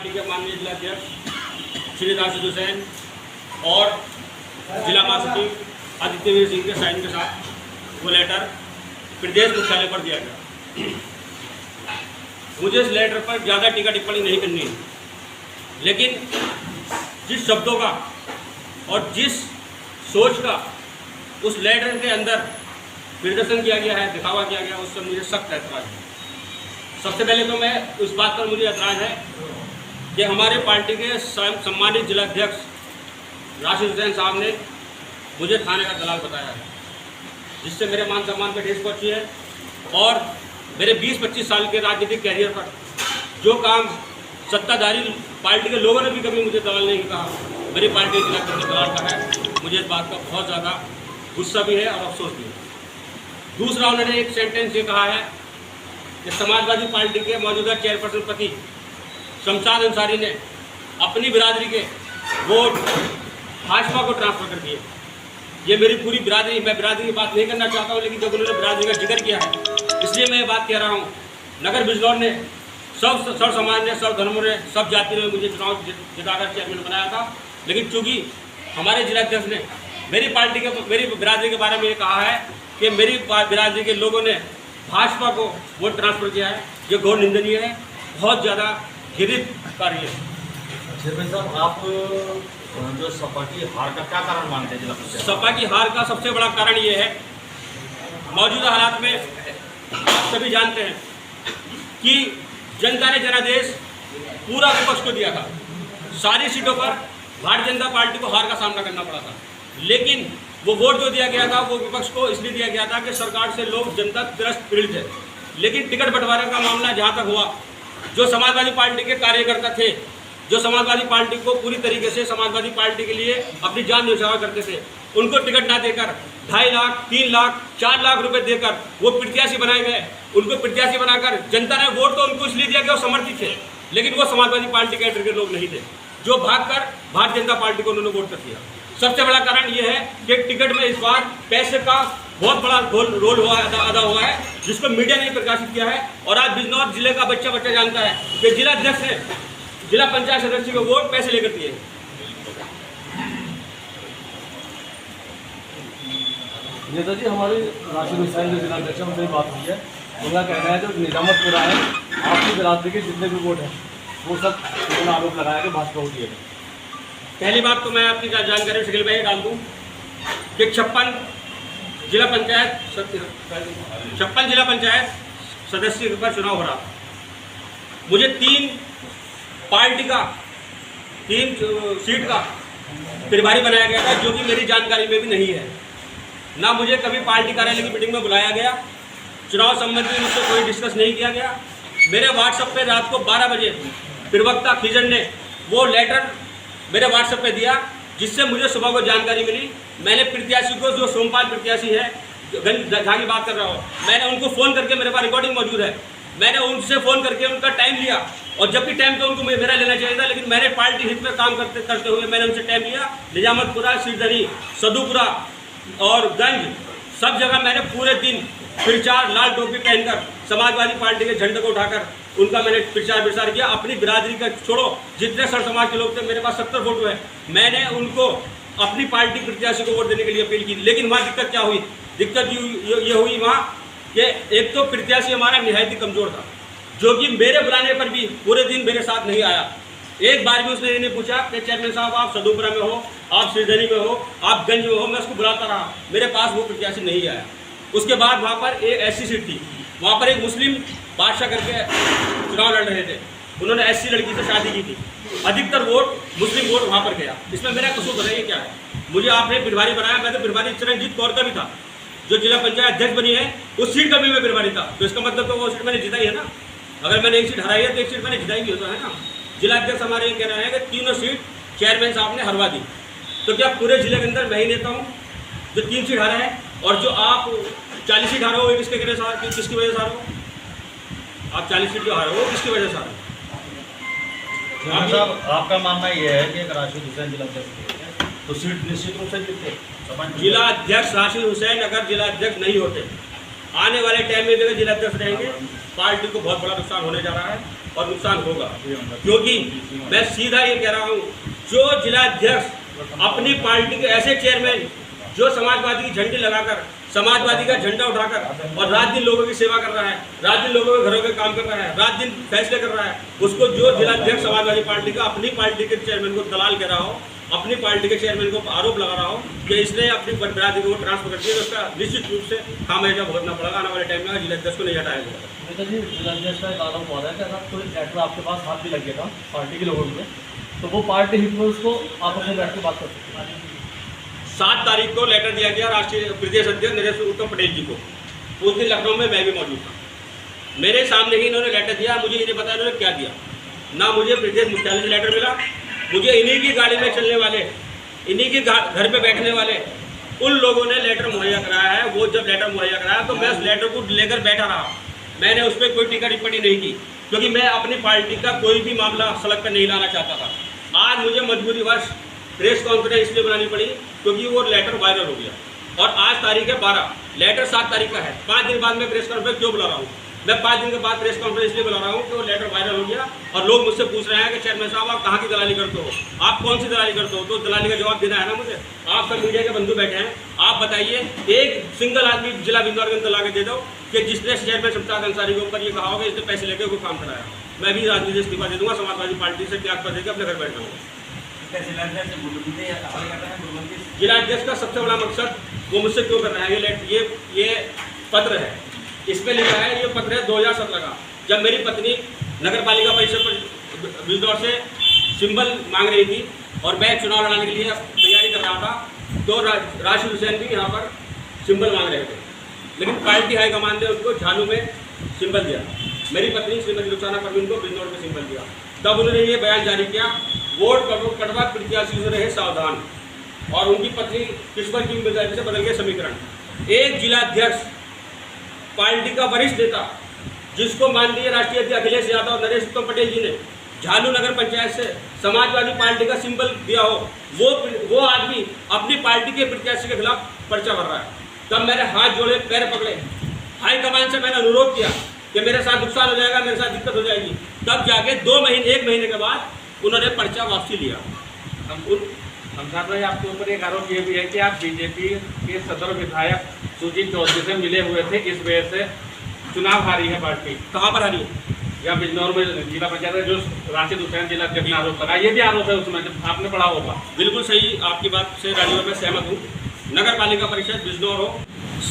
Party के माननीय जिलाध्यक्ष श्री राशिद हुसैन और जिला महासचिव आदित्यवीर सिंह के साइन के साथ वो लेटर प्रदेश मुख्यालय पर दिया गया। मुझे इस लेटर पर ज़्यादा टीका टिप्पणी नहीं करनी है, लेकिन जिस शब्दों का और जिस सोच का उस लेटर के अंदर प्रदर्शन किया गया है, दिखावा किया गया, उससे मुझे सख्त ऐतराज़ है। सबसे पहले तो मैं उस बात पर मुझे ऐतराज़ है कि हमारे पार्टी के सम्मानित जिलाध्यक्ष राशिद हुसैन साहब ने मुझे थाने का दलाल बताया है, जिससे मेरे मान सम्मान पर ठेस पहुंची है और मेरे 20-25 साल के राजनीतिक कैरियर पर जो काम सत्ताधारी पार्टी के लोगों ने भी कभी मुझे दलाल नहीं कहा, मेरी पार्टी के जिलाध्यक्ष दलाल का है। मुझे इस बात का बहुत ज़्यादा गुस्सा भी है और अफसोस भी है। दूसरा, उन्होंने एक सेंटेंस ये कहा है कि समाजवादी पार्टी के मौजूदा चेयरपर्सन पति शमशाद अंसारी ने अपनी बिरादरी के वोट भाजपा को ट्रांसफ़र कर दिए। ये मेरी पूरी बिरादरी, मैं बिरादरी की बात नहीं करना चाहता हूँ, लेकिन जब उन्होंने बिरादरी का जिक्र किया है इसलिए मैं ये बात कह रहा हूँ। नगर बिजनौर ने सब समाज ने, सब धर्मों ने, सब जाति ने मुझे चुनाव जिताकर चेयरमैन बनाया था, लेकिन चूँकि हमारे जिलाध्यक्ष ने मेरी पार्टी के, मेरी बिरादरी के बारे में ये कहा है कि मेरी बिरादरी के लोगों ने भाजपा को वोट ट्रांसफ़र किया है, ये घोर निंदनीय है, बहुत ज़्यादा घृणित कार्य है। चेयरमैन साहब, आप जो सपा की हार का क्या कारण मानते हैं जिला परिषद? सपा की हार का सबसे बड़ा कारण ये है, मौजूदा हालात में आप सभी जानते हैं कि जनता ने जनादेश पूरा विपक्ष को दिया था। सारी सीटों पर भारतीय जनता पार्टी को हार का सामना करना पड़ा था, लेकिन वो वोट जो दिया गया था वो विपक्ष को इसलिए दिया गया था कि सरकार से लोग, जनता त्रस्त पीड़ित है। लेकिन टिकट बंटवारे का मामला जहाँ तक हुआ, जो समाजवादी पार्टी के कार्यकर्ता थे, जो समाजवादी पार्टी को पूरी तरीके से समाजवादी पार्टी के लिए अपनी जान न्यौछावर करते थे, उनको टिकट ना देकर 2.5 लाख, 3 लाख, 4 लाख रुपए देकर वो प्रत्याशी बनाए गए। उनको प्रत्याशी बनाकर जनता ने वोट तो उनको इसलिए दिया कि वो समर्थित थे, लेकिन वो समाजवादी पार्टी कैडर के लोग नहीं थे, जो भागकर भारतीय जनता पार्टी को उन्होंने वोट कर दिया। सबसे बड़ा कारण ये है कि टिकट में इस बार पैसे का बहुत बड़ा रोल अदा हुआ है, जिसको मीडिया ने प्रकाशित किया है। और आज बिजनौर जिले का बच्चा जानता है कि जिलाध्यक्ष ने जिला पंचायत सदस्य को वोट पैसे लेकर दिए। नेता जी, हमारे राशिद हुसैन जो जिलाध्यक्ष है उनसे बात हुई है, उनका कहना है जो निजामतपुरा है, आपकी बिरादरी के जितने भी वोट हैं वो सब उन्होंने आरोप लगाया कि भाजपा को दिए गए। पहली बात तो मैं आपकी जानकारी शकील भाई डाल दूँ कि 56 जिला पंचायत सदस्य पर चुनाव हो रहा था। मुझे 3 पार्टी का 3 सीट का प्रभारी बनाया गया था, जो कि मेरी जानकारी में भी नहीं है। ना मुझे कभी पार्टी कार्यालय की मीटिंग में बुलाया गया, चुनाव संबंधी मुझसे कोई डिस्कस नहीं किया गया। मेरे व्हाट्सएप पे रात को 12 बजे प्रवक्ता खिजर ने वो लेटर मेरे व्हाट्सएप पे दिया, जिससे मुझे सुबह को जानकारी मिली। मैंने प्रत्याशी को, जो सोमपाल प्रत्याशी है, जहाँ की बात कर रहा हूँ, मैंने उनको फ़ोन करके, मेरे पास रिकॉर्डिंग मौजूद है, मैंने उनसे फ़ोन करके उनका टाइम लिया, और जबकि टाइम तो उनको मेरा लेना चाहिए था, लेकिन मैंने पार्टी हित में काम करते हुए मैंने उनसे टाइम लिया। निजामतपुरा, सिरदरी, सदुपुरा और गंज, सब जगह मैंने पूरे दिन प्रचार, लाल टोपी पहनकर समाजवादी पार्टी के झंडे को उठाकर उनका मैंने प्रचार किया। अपनी बिरादरी का छोड़ो, जितने सर समाज के लोग थे, मेरे पास 70 फोटो है, मैंने उनको अपनी पार्टी प्रत्याशी को वोट देने के लिए अपील की। लेकिन वहाँ दिक्कत क्या हुई? दिक्कत ये हुई वहाँ कि एक तो प्रत्याशी हमारा निहायत ही कमज़ोर था, जो कि मेरे बुलाने पर भी पूरे दिन मेरे साथ नहीं आया। एक बार भी उसने ये नहीं पूछा कि चेयरमैन साहब आप सदुपुरा में हो, आप सिरदरी में हो, आप गंज में हो। मैं उसको बुलाता रहा, मेरे पास वो प्रत्याशी नहीं आया। उसके बाद वहाँ पर एक ऐसी सीट थी, वहाँ पर एक मुस्लिम बादशाह करके चुनाव लड़ रहे थे, उन्होंने ऐसी लड़की से शादी की थी, अधिकतर वोट मुस्लिम वोट वहाँ पर गया। इसमें मेरा कसूर बताइए क्या है? मुझे आपने प्रभारी बनाया, मैं तो प्रभारी चरणजीत कौर का भी था, जो जिला पंचायत अध्यक्ष बनी है, उस सीट का भी मैं प्रभारी था, तो इसका मतलब तो वो सीट मैंने जिताई है ना। अगर मैंने एक सीट हराई है तो एक सीट मैंने जिताई भी होता है ना। जिला अध्यक्ष हमारे ये कह रहे हैं कि तीनों सीट चेयरमैन साहब ने हरवा दी, तो क्या पूरे जिले के अंदर मैं ही नेता हूँ जो 3 सीट हारा है? और जो आप 40 सीट हारे हो, किसकी वजह से हारे हो? आप 40 सीट जो हारे हो, किसकी वजह से हारे? साहब, आपका मानना यह है कि अगर राशिद हुसैन जिलाध्यक्ष तो सीट निश्चित रूप से जीतते? जिलाध्यक्ष राशिद हुसैन अगर जिलाध्यक्ष नहीं होते, आने वाले टाइम में भी अगर जिलाध्यक्ष रहेंगे पार्टी को बहुत बड़ा नुकसान होने जा रहा है और नुकसान होगा, क्योंकि मैं सीधा ये कह रहा हूँ, जो जिलाध्यक्ष अपनी पार्टी के ऐसे चेयरमैन जो समाजवादी की झंडी लगाकर, समाजवादी का झंडा उठाकर और रात दिन लोगों की सेवा कर रहा है, रात दिन लोगों के घरों के काम कर रहा है, रात दिन फैसले कर रहा है, उसको जो जिलाध्यक्ष समाजवादी पार्टी का अपनी पार्टी के चेयरमैन को दलाल कह रहा हो, अपनी पार्टी के चेयरमैन को आरोप लगा रहा हो कि इसने अपनी बरादरी को ट्रांसफर कर दिया, तो उसका निश्चित रूप से खामियाजा भुगतना पड़ेगा। आने वाले टाइम में जिलाध्यक्ष को नहीं हटाया जाएगा। नेता जी, जिलाध्यक्ष का एक आरोप हो रहा है कि अगर कोई लेटर आपके पास हाथ भी लग गया था पार्टी के लोगों में, तो वो पार्टी हित में उसको आप अपने बैठ के बात कर सकते हैं। 7 तारीख को लेटर दिया गया राष्ट्रीय प्रदेश अध्यक्ष नरेश उत्तम पटेल जी को। उस दिन लखनऊ में मैं भी मौजूद था। मेरे सामने ही इन्होंने लेटर दिया, मुझे ये नहीं पता इन्होंने क्या दिया। ना मुझे प्रदेश मुख्यालय से लेटर मिला, मुझे इन्हीं की गाड़ी में चलने वाले, इन्हीं के घर पे बैठने वाले उन लोगों ने लेटर मुहैया कराया है। वो जब लेटर मुहैया कराया तो मैं उस लेटर को लेकर बैठा रहा। मैंने उस पर कोई टीका टिप्पणी नहीं की, क्योंकि मैं अपनी पार्टी का कोई भी मामला सड़क पर नहीं लाना चाहता था। आज मुझे मजबूरीवश प्रेस कॉन्फ्रेंस इसलिए बनानी पड़ी क्योंकि वो लेटर वायरल हो गया। और आज तारीख है 12, लेटर 7 तारीख का है। 5 दिन बाद मैं प्रेस कॉन्फ्रेंस क्यों बुला रहा हूँ? मैं 5 दिन के बाद प्रेस कॉन्फ्रेंस इसलिए बुला रहा हूँ कि वो लेटर वायरल हो गया और लोग मुझसे पूछ रहे हैं कि चेयरमैन साहब आप कहाँ की दलाली करते हो, आप कौन सी दलाली करते हो? तो दलाली का जवाब देना है ना मुझे। आप सब मीडिया के बंधु बैठे हैं, आप बताइए, एक सिंगल आदमी जिला बिंदौर के अंदर ला के दे दो कि जिसने चेयरमैन शमशाद अंसारी के ऊपर ये कहा होगा इसने पैसे लेकर वो काम कराया। मैं भी राजनीति से इस्तीफा दे दूँगा, समाजवादी पार्टी से त्याग कर देकर अपने घर बैठ जाऊँगा। जिलाध्यक्ष का सबसे बड़ा मकसद वो मुझसे क्यों कर रहा है? ये पत्र है, इसमें लिखा है, ये पत्र है 2017 का, जब मेरी पत्नी नगर पालिका परिषद पर बिजनौर से सिंबल मांग रही थी और मैं चुनाव लड़ाने के लिए तैयारी कर रहा था, तो राशिद हुसैन भी यहाँ पर सिंबल मांग रहे थे, लेकिन पार्टी हाईकमान ने उनको झालू में सिंबल दिया। मेरी पत्नी श्रीमती रुखसाना परवीन को बिजनौर में सिंबल दिया। तब उन्होंने ये बयान जारी किया, वोट कटवा प्रत्याशी से रहे सावधान, और उनकी पत्नी किस्मत की उम्मीदवारी से बदल गए समीकरण। एक जिलाध्यक्ष पार्टी का वरिष्ठ नेता, जिसको माननीय राष्ट्रीय अध्यक्ष अखिलेश यादव और नरेश उत्तम पटेल जी ने झालू नगर पंचायत से समाजवादी पार्टी का सिंबल दिया हो, वो आदमी अपनी पार्टी के प्रत्याशी के खिलाफ पर्चा भर रहा है। तब मैंने हाथ जोड़े, पैर पकड़े, हाईकमान से मैंने अनुरोध किया कि मेरे साथ नुकसान हो जाएगा, मेरे साथ दिक्कत हो जाएगी। तब जाके 1 महीने के बाद उन्होंने पर्चा वापसी लिया। हमसाद भाई, आपके ऊपर एक आरोप ये भी है कि आप बीजेपी के सदर विधायक सुजीत चौधरी से मिले हुए थे, इस वजह से चुनाव हारी है पार्टी। कहाँ पर हारी है? या बिजनौर में जिला पंचायत में जो राशिद हुसैन जिला अध्यक्ष ने आरोप लगाया, ये भी आरोप है उसमें, जब आपने पढ़ा होगा। बिल्कुल सही, आपकी बात से राजीव में सहमत हूँ। नगर पालिका परिषद बिजनौर हो,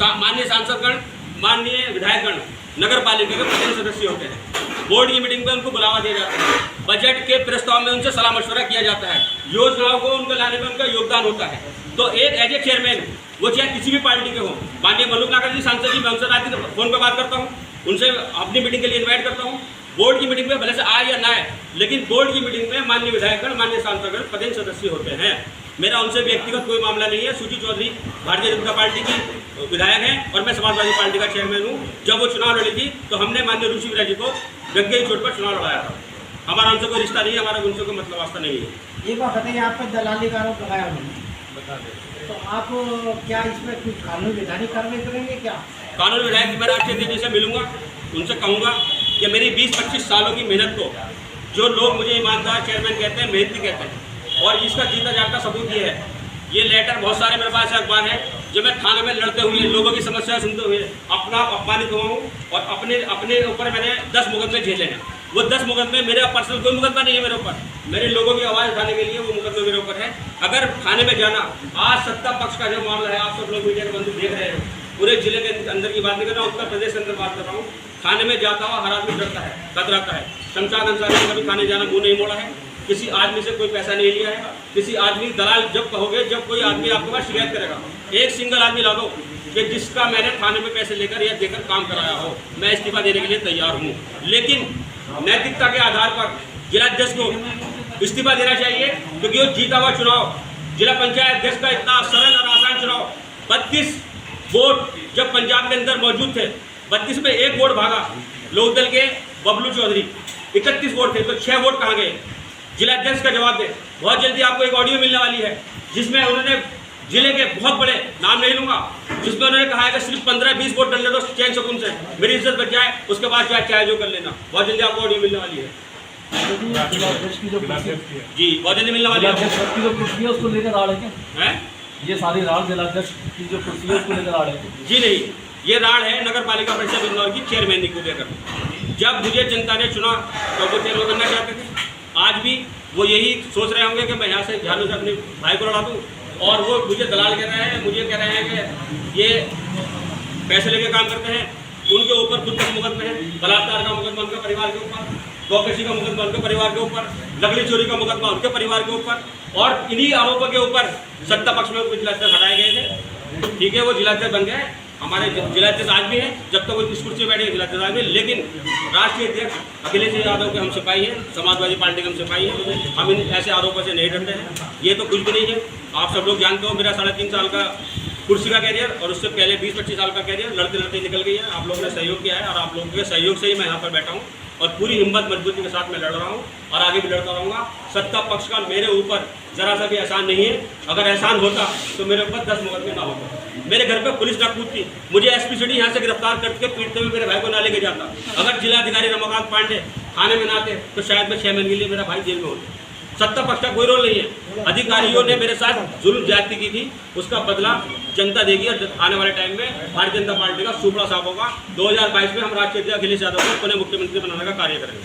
माननीय सांसदगण, माननीय विधायकगण नगर पालिका के प्रतिनिधि सदस्य होते हैं। बोर्ड की मीटिंग में उनको बुलावा दिया जाता है, बजट के प्रस्ताव में उनसे सलाह मशवरा किया जाता है, योजनाओं को उनको लाने में उनका योगदान होता है। तो एक एज ए चेयरमैन, वो चाहे किसी भी पार्टी के हो, माननीय मल्लुक नागर जी सांसद जी, मैं उनसे रात दिन फोन पर बात करता हूँ, उनसे अपनी मीटिंग के लिए इन्वाइट करता हूँ। बोर्ड की मीटिंग में भले से आए या ना आए, लेकिन बोर्ड की मीटिंग में माननीय विधायकगण, माननीय सांसदगण प्रतिनिधि सदस्य होते हैं। मेरा उनसे व्यक्तिगत कोई मामला नहीं है। सुजीत चौधरी भारतीय जनता पार्टी की विधायक हैं और मैं समाजवादी पार्टी का चेयरमैन हूँ। जब वो चुनाव लड़ी थी तो हमने माननीय ऋषि विराज जी को गंगे की चोट पर चुनाव लड़ाया था। हमारा उनसे कोई रिश्ता नहीं है, हमारा उनसे कोई मतलब वास्ता नहीं है। एक बात बताइए, आप पर दलाली का आरोप लगाया उन्होंने, बता दें तो आप क्या इसमें कुछ कानूनी वैधानिक कार्रवाई करेंगे क्या? कानूनी विधायक मैं राष्ट्रीय अध्यक्ष से मिलूंगा, उनसे कहूँगा कि मेरी 20-25 सालों की मेहनत को, जो लोग मुझे ईमानदार चेयरमैन कहते हैं, मेहनती कहते हैं, और इसका जीता जागता सबूत ये है, ये लेटर बहुत सारे मेरे पास अखबार है, जो मैं थाने में लड़ते हुए, लोगों की समस्या सुनते हुए अपना अपमानित हुआ हूँ, और अपने ऊपर मैंने 10 मुकदमे झेले हैं। वो 10 मुकदमे मेरे पर्सनल कोई मुकदमा नहीं है मेरे ऊपर, मेरे लोगों की आवाज़ उठाने के लिए वो मुकदमे मेरे ऊपर है। अगर थाने में जाना, आज सत्ता पक्ष का जो मामला है, आप सब लोग मीडिया के बंधु देख रहे हैं, पूरे जिले के अंदर की बात नहीं कर रहा हूँ, उत्तर प्रदेश के अंदर बात कर रहा हूँ। थाने में जाता हुआ हर आदमी डरता है, कतराता है। शमशाद अंसारी ने कभी थाने जाना मुँह नहीं मोड़ा है, किसी आदमी से कोई पैसा नहीं लिया है, किसी आदमी दलाल जब कहोगे, जब कोई आदमी आपके पास शिकायत करेगा, एक सिंगल आदमी ला दो कि जिसका मैंने थाने में पैसे लेकर या देकर काम कराया हो, मैं इस्तीफा देने के लिए तैयार हूँ। लेकिन नैतिकता के आधार पर जिलाध्यक्ष को इस्तीफा देना चाहिए, क्योंकि वो जीता हुआ चुनाव, जिला पंचायत अध्यक्ष का इतना सरल और आसान चुनाव, 32 वोट जब पंजाब के अंदर मौजूद थे, 32 में 1 वोट भागा लोकदल के बबलू चौधरी, 31 वोट थे, तो 6 वोट कहाँ गए? जिलाध्यक्ष का जवाब दे। बहुत जल्दी आपको एक ऑडियो मिलने वाली है, जिसमें उन्होंने जिले के बहुत बड़े, नाम नहीं लूँगा, जिसमें उन्होंने कहा है कि सिर्फ 15-20 वोट डलने दो चैन सुकून से, मेरी इज्जत बच जाए, उसके बाद चाहे जो कर लेना। बहुत जल्दी आपको ऑडियो मिलने वाली है जिलाध्यक्ष की जो कुर्सी जी, बहुत जल्दी मिलने वाली है। जिलाध्यक्ष की जो कुर्सी है उसको लेकर आ रहे हैं क्या? हैं? ये सारी राल जिलाध्यक्ष की जो कुर्सी है उसको लेकर आ रहे हैं? जी नहीं, ये राड़ है नगर पालिका परिषद इंदौर की चेयरमैन को लेकर। जब मुझे जनता ने चुना तो वो चेयरमैन बनना चाहते थे, आज भी वो यही सोच रहे होंगे कि मैं यहाँ से झाड़ू से अपने भाई को लड़ा दूँ, और वो मुझे दलाल कह रहे हैं, मुझे कह रहे हैं कि ये पैसे लेके काम करते हैं। उनके ऊपर खुद का मुकदमे है, बलात्कार का मुकदमा उनके परिवार के ऊपर, डॉकेसी का मुकदमा उनके परिवार के ऊपर, लकड़ी चोरी का मुकदमा उनके परिवार के ऊपर, और इन्हीं आरोपों के ऊपर सत्ता पक्ष में जिलाध्यक्ष हटाए गए थे। ठीक है, वो जिलाध्यक्ष बन गए, हमारे जिलाध्यक्ष आज भी हैं, जब तक वो इस कुर्सी में बैठे जिलाध्यक्ष आज भी। लेकिन राष्ट्रीय अध्यक्ष अखिलेश यादव के हम सिपाही हैं, समाजवादी पार्टी के हम सिपाही हैं, हम इन ऐसे आरोपों से नहीं डरते हैं। ये तो कुछ भी नहीं है, आप सब लोग जानते हो मेरा 3.5 साल का कुर्सी का कैरियर और उससे पहले 20-25 साल का कैरियर लड़ते लड़ते निकल गई है। आप लोगों ने सहयोग किया है और आप लोगों के सहयोग से ही मैं यहाँ पर बैठा हूँ और पूरी हिम्मत मजबूती के साथ मैं लड़ रहा हूँ और आगे भी लड़ता रहूँगा। सत्ता पक्ष का मेरे ऊपर जरा सा भी एहसान नहीं है। अगर एहसान होता तो मेरे ऊपर 10 मुकदमे ना होता। मेरे घर पे पुलिस डाकू थी, मुझे एसपी सिटी यहाँ से गिरफ्तार करके पीटते हुए मेरे भाई को ना लेके जाता। अगर जिलाधिकारी रमाकांत पांडे थाने में ना आते तो शायद मैं 6 महीने के लिए मेरा भाई जेल में होता। सत्ता पक्ष का कोई रोल नहीं है। अधिकारियों ने मेरे साथ जुल्म ज्यादती की थी, उसका बदला जनता देगी और आने वाले टाइम में भारतीय जनता पार्टी का सुपड़ा साफ होगा। 2022 में हम राष्ट्रीय अध्यक्ष अखिलेश यादव को पुनः मुख्यमंत्री बनाने का कार्य करेंगे।